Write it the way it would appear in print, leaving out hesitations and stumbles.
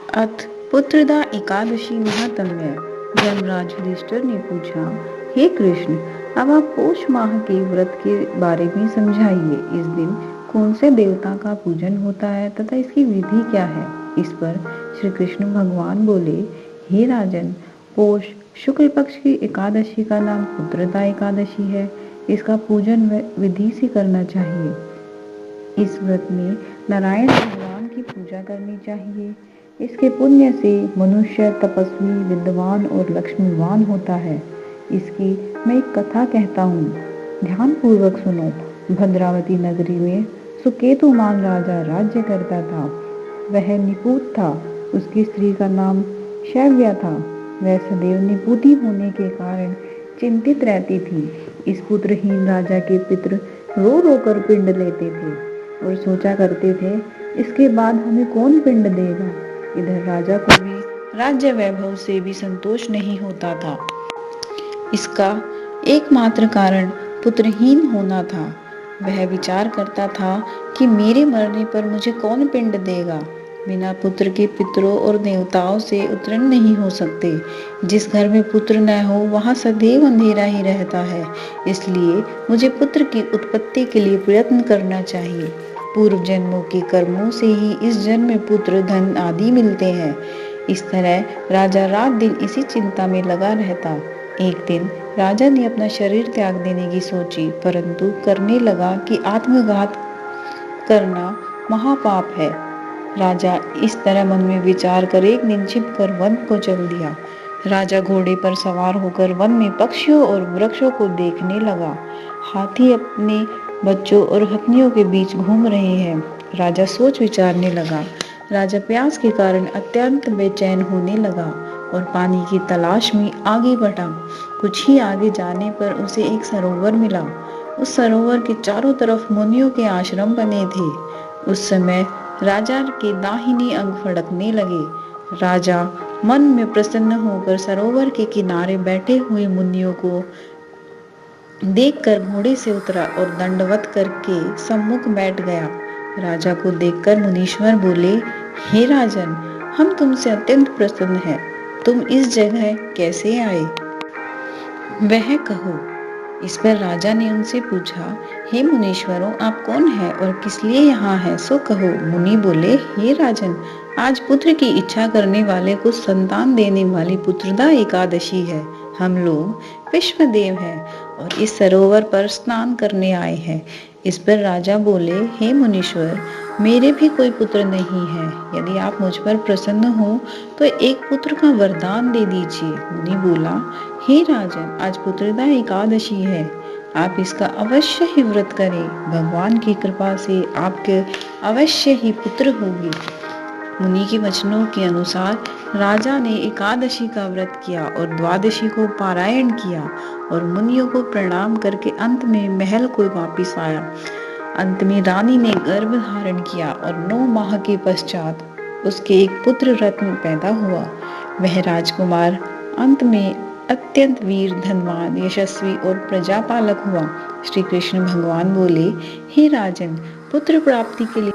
अथ पुत्रदा एकादशी महात्म्य। धर्मराज युधिष्ठिर ने पूछा, हे कृष्ण, अब आप पौष माह के व्रत के बारे में समझाइए। इस दिन कौन से देवता का पूजन होता है तथा इसकी विधि क्या है। इस पर श्री कृष्ण भगवान बोले, हे राजन, पौष शुक्ल पक्ष की एकादशी का नाम पुत्रदा एकादशी है। इसका पूजन विधि से करना चाहिए। इस व्रत में नारायण भगवान की पूजा करनी चाहिए। इसके पुण्य से मनुष्य तपस्वी, विद्वान और लक्ष्मीवान होता है। इसकी मैं एक कथा कहता हूँ, ध्यान पूर्वक सुनो। भद्रावती नगरी में सुकेतुमान राजा राज्य करता था। वह निपुत था। उसकी स्त्री का नाम शैव्या था। वह सदैव निपुती होने के कारण चिंतित रहती थी। इस पुत्रहीन राजा के पितृ रो रो कर पिंड लेते थे और सोचा करते थे, इसके बाद हमें कौन पिंड देगा। इधर राजा को भी राज्य वैभव से भी संतोष नहीं होता था। इसका एकमात्र कारण पुत्रहीन होना था। वह विचार करता था कि मेरे मरने पर मुझे कौन पिंड देगा। बिना पुत्र के पितरों और देवताओं से उत्तीर्ण नहीं हो सकते। जिस घर में पुत्र न हो वहाँ सदैव अंधेरा ही रहता है। इसलिए मुझे पुत्र की उत्पत्ति के लिए प्रयत्न करना चाहिए। पूर्व जन्मों के कर्मों से ही इस जन्म में पुत्र, धन आदि मिलते हैं। इस तरह राजा रात दिन इसी चिंता में लगा रहता। एक दिन राजा ने अपना शरीर त्याग देने की सोची, परंतु करने लगा कि आत्मघात करना महापाप है। राजा इस तरह मन में विचार कर एक दिन छिपकर वन को चल दिया। राजा घोड़े पर सवार होकर वन में पक्षियों और वृक्षों को देखने लगा। हाथी अपने बच्चों और हथनियों के बीच घूम रहे हैं। राजा सोच विचारने लगा। राजा प्यास के कारण अत्यंत बेचैन होने लगा और पानी की तलाश में आगे बढ़ा। कुछ ही आगे जाने पर उसे एक सरोवर मिला। उस सरोवर के चारों तरफ मुनियों के आश्रम बने थे। उस समय राजा के दाहिने अंग फड़कने लगे। राजा मन में प्रसन्न होकर सरोवर के किनारे बैठे हुए मुनियों को देखकर घोड़े से उतरा और दंडवत करके सम्मुख बैठ गया। राजा को देखकर मुनीश्वर बोले, हे राजन, हम तुमसे अत्यंत प्रसन्न हैं। तुम इस जगह कैसे आए, वह कहो। इस पर राजा ने उनसे पूछा, हे मुनीश्वरों, आप कौन हैं और किस लिए यहाँ हैं, सो कहो। मुनि बोले, हे राजन, आज पुत्र की इच्छा करने वाले को संतान देने वाली पुत्रदा एकादशी है। हम लोग विश्वदेव हैं और इस सरोवर पर स्नान करने आए हैं। इस पर राजा बोले, हे मुनीश्वर, मेरे भी कोई पुत्र नहीं है। यदि आप मुझ पर प्रसन्न हो तो एक पुत्र का वरदान दे दीजिए। मुनि बोला, हे राजन, आज पुत्रदा एकादशी है। आप इसका अवश्य ही व्रत करें। भगवान की कृपा से आपके अवश्य ही पुत्र होगी। मुनि के वचनों के अनुसार राजा ने एकादशी का व्रत किया और द्वादशी को पारायण किया और मुनियों को प्रणाम करके अंत में महल को वापिस आया। अंत में रानी ने गर्भ धारण किया और 9 माह के पश्चात उसके एक पुत्र रत्न पैदा हुआ। वह राजकुमार अंत में अत्यंत वीर, धनवान, यशस्वी और प्रजापालक हुआ। श्री कृष्ण भगवान बोले, हे राजन, पुत्र प्राप्ति के लिए